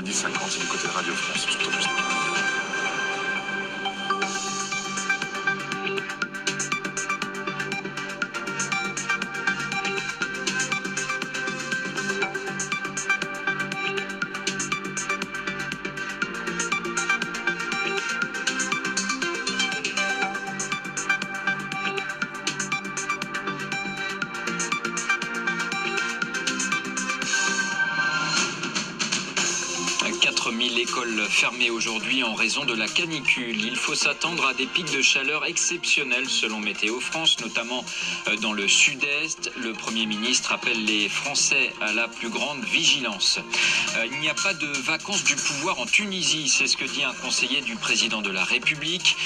10h50, c'est du côté de Radio France, surtout plus. Écoles fermées aujourd'hui en raison de la canicule. Il faut s'attendre à des pics de chaleur exceptionnels selon Météo France, notamment dans le sud-est. Le Premier ministre appelle les Français à la plus grande vigilance. Il n'y a pas de vacances du pouvoir en Tunisie, c'est ce que dit un conseiller du président de la République.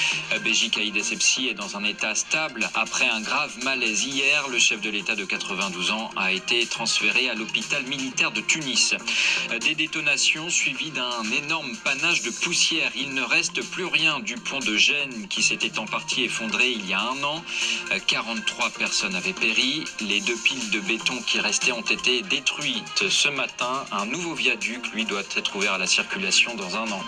Béji Caïd Essebsi est dans un état stable après un grave malaise hier. Le chef de l'État de 92 ans a été transféré à l'hôpital militaire de Tunis. Des détonations suivies d'un énorme panache de poussière. Il ne reste plus rien du pont de Gênes qui s'était en partie effondré il y a un an. 43 personnes avaient péri. Les 2 piles de béton qui restaient ont été détruites ce matin. Un nouveau viaduc, lui, doit être ouvert à la circulation dans un an.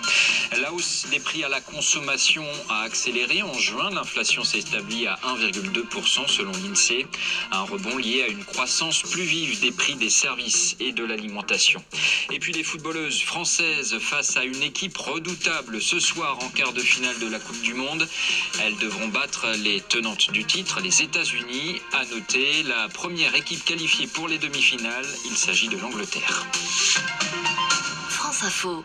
La hausse des prix à la consommation a accéléré en juin. L'inflation s'est établie à 1,2% selon l'INSEE. Un rebond lié à une croissance plus vive des prix des services et de l'alimentation. Et puis les footballeuses françaises face à une équipe redoutable ce soir en quart de finale de la Coupe du Monde. Elles devront battre les tenantes du titre, les États-Unis. À noter, la première équipe qualifiée pour les demi-finales, il s'agit de l'Angleterre. France Info.